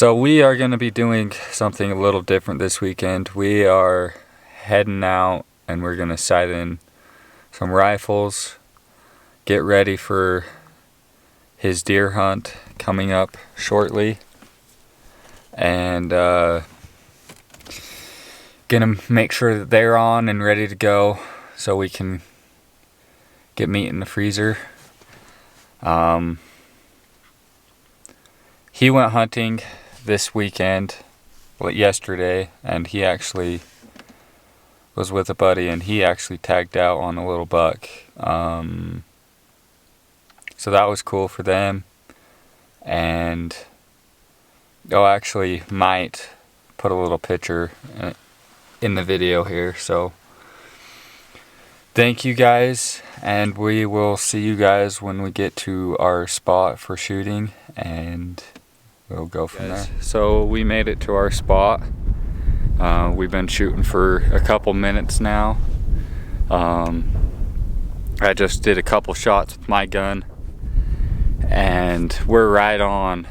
So we are going to be doing something a little different this weekend. We are heading out and we're going to sight in some rifles, get ready for his deer hunt coming up shortly, and gonna make sure that they're on and ready to go so we can get meat in the freezer. He went hunting this weekend, yesterday, and he actually was with a buddy and he actually tagged out on a little buck. So that was cool for them. And I'll actually might put a little picture in the video here. So thank you guys, and we will see you guys when we get to our spot for shooting, and we'll go from there. So we made it to our spot. We've been shooting for a couple minutes now. I just did a couple shots with my gun, and we're right on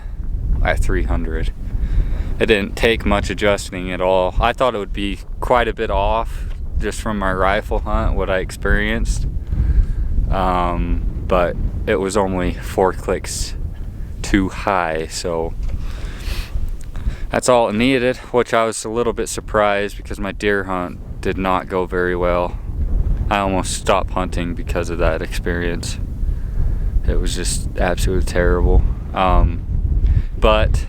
at 300. It didn't take much adjusting at all. I thought it would be quite a bit off just from my rifle hunt, what I experienced, but it was only 4 clicks too high, so that's all it needed, which I was a little bit surprised because my deer hunt did not go very well. I almost stopped hunting because of that experience. It was just absolutely terrible. But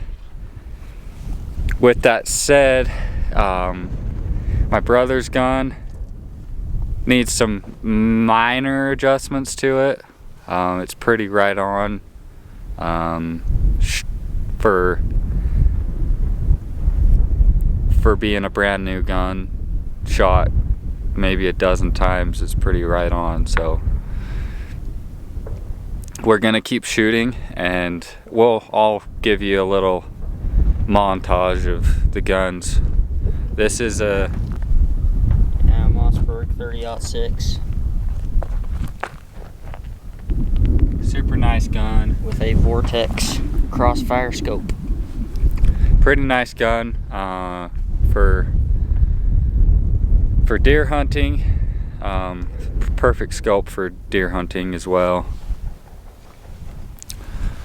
with that said, my brother's gun needs some minor adjustments to it. It's pretty right on for being a brand new gun. Shot maybe a dozen times, it's pretty right on. So we're gonna keep shooting, and I'll give you a little montage of the guns. This is a Mossberg 30-06. super nice gun With a Vortex crossfire scope. Pretty nice gun for deer hunting. Perfect scope for deer hunting as well.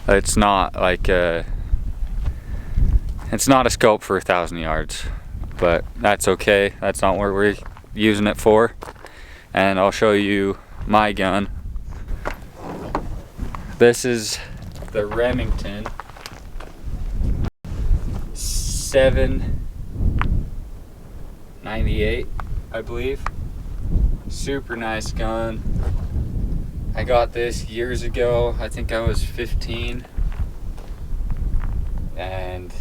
It's not like it's not a scope for 1,000 yards, but that's okay. That's not what we're using it for. And I'll show you my gun. This is the Remington 798, I believe. Super nice gun. I got this years ago. I think I was 15, and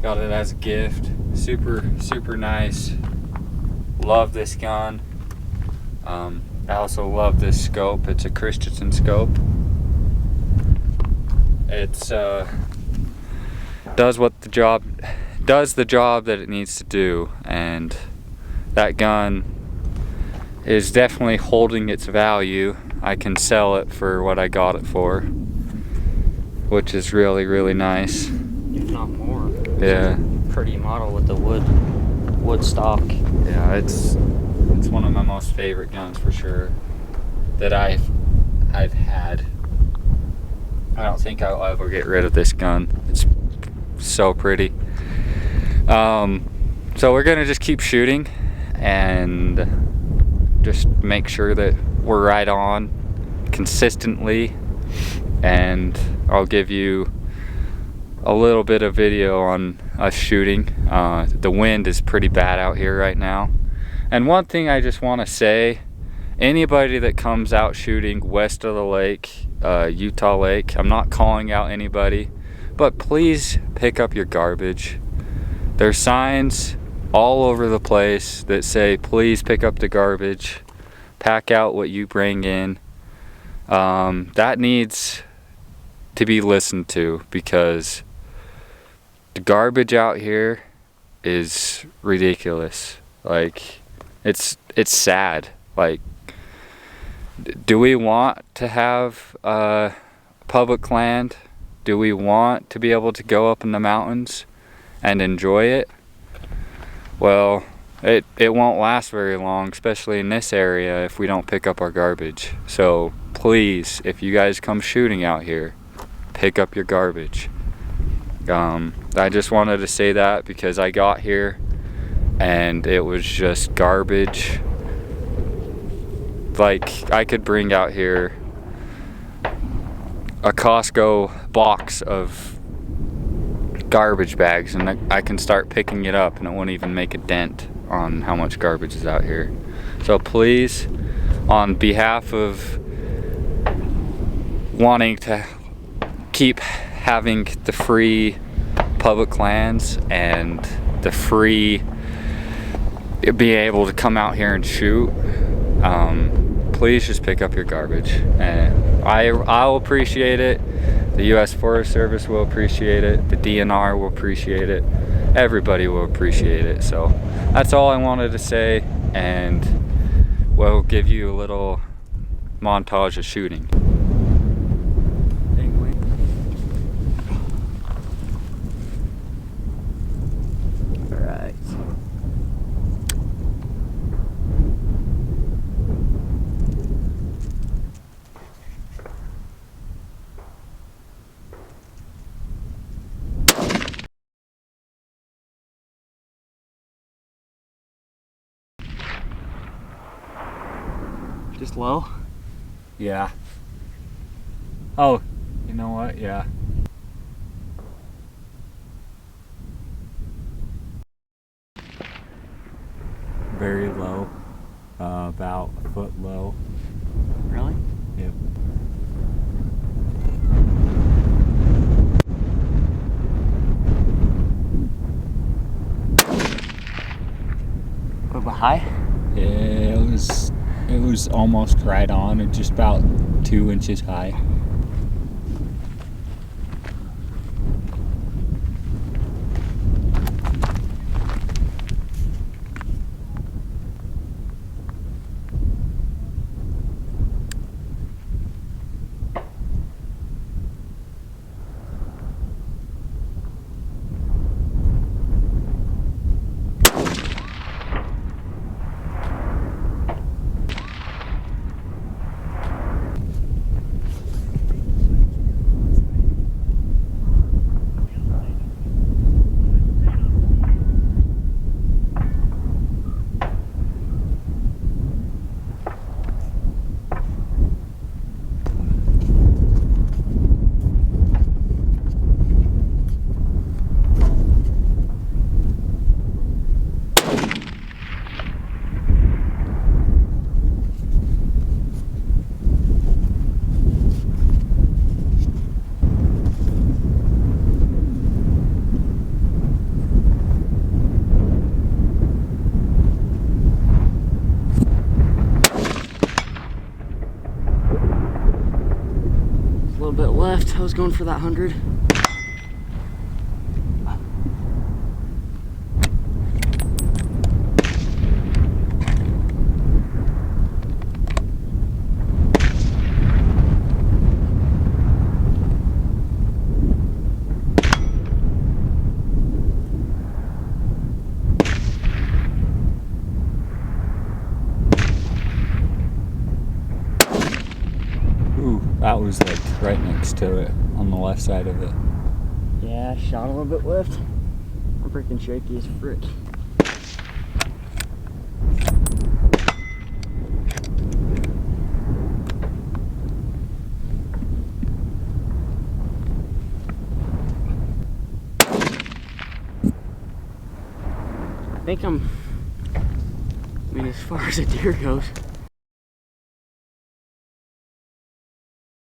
got it as a gift. Super nice. Love this gun. I also love this scope. It's a Christensen scope. It's does the job that it needs to do, and that gun is definitely holding its value. I can sell it for what I got it for, which is really nice. If not more. Yeah. Pretty model with the wood stock. Yeah, it's one of my most favorite guns for sure that I've had. I don't think I'll ever get rid of this gun. It's so pretty. So we're gonna just keep shooting and just make sure that we're right on consistently, and I'll give you a little bit of video on us shooting. The wind is pretty bad out here right now. And one thing I just want to say, anybody that comes out shooting west of the lake, Utah Lake, I'm not calling out anybody, but please pick up your garbage. There's signs all over the place that say please pick up the garbage, pack out what you bring in. That needs to be listened to, because the garbage out here is ridiculous. Like, it's sad. Like, do we want to have public land Do we want to be able to go up in the mountains and enjoy it? Well, it won't last very long, especially in this area, if we don't pick up our garbage. So please, if you guys come shooting out here, pick up your garbage. I just wanted to say that because I got here and it was just garbage. Like, I could bring out here a Costco box of garbage bags and I can start picking it up and it won't even make a dent on how much garbage is out here. So please, on behalf of wanting to keep having the free public lands and the free being able to come out here and shoot, please just pick up your garbage. And I'll appreciate it. The U.S. Forest Service will appreciate it. The DNR will appreciate it. Everybody will appreciate it. So that's all I wanted to say, and we'll give you a little montage of shooting. Alright. Just low? Yeah. Oh, you know what? Yeah. Very low. About a foot low. Really? Yep. What about high? Yeah, it was almost right on, and just about 2 inches high. Left. I was going for that 100. Ooh, that was like right next to it, on the left side of it. Yeah, I shot a little bit left. I'm freaking shaky as frick. I think I mean, as far as a deer goes,